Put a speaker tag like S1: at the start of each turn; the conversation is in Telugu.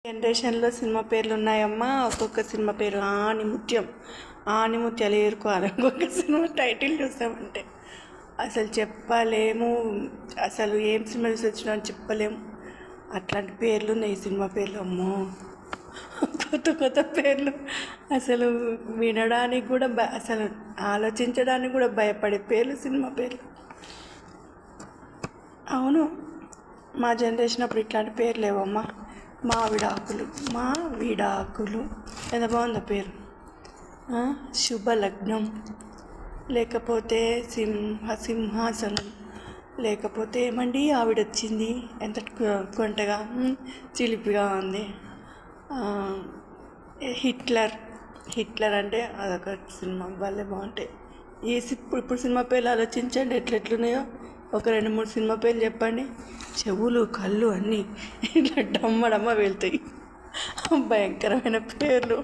S1: జనరేషన్లో సినిమా పేర్లు ఉన్నాయమ్మా. ఒక్కొక్క సినిమా పేరు ఆణిముత్యం, ఆణిముత్యాలు ఏరుకోవాలి. ఒక్కొక్క సినిమా టైటిల్ చూసామంటే అసలు చెప్పలేము. అసలు ఏం సినిమా చూసి వచ్చినా అని చెప్పలేము. అట్లాంటి పేర్లు ఉన్నాయి ఈ సినిమా పేర్లు. అమ్మో, కొత్త కొత్త పేర్లు. అసలు వినడానికి కూడా అసలు ఆలోచించడానికి కూడా భయపడే పేర్లు సినిమా పేర్లు. అవును, మా జనరేషన్ అప్పుడు ఇట్లాంటి పేర్లు లేవమ్మా. మావిడాకులు ఎంత బాగుందో పేరు. శుభలగ్నం, లేకపోతే సింహాసనం, లేకపోతే ఏమండి ఆవిడొచ్చింది, ఎంత కొంటగా చిలిపిగా ఉంది. హిట్లర్ అంటే అదొక సినిమా, భలే బాగుంటాయి. ఇప్పుడు సినిమా పేర్లు ఆలోచించండి ఎట్లెట్లున్నాయో. ఒక 2-3 సినిమా పేర్లు చెప్పండి. చెవులు కళ్ళు అన్నీ ఇట్లా డమ్మడమ్మ వెళ్తాయి. భయంకరమైన పేర్లు.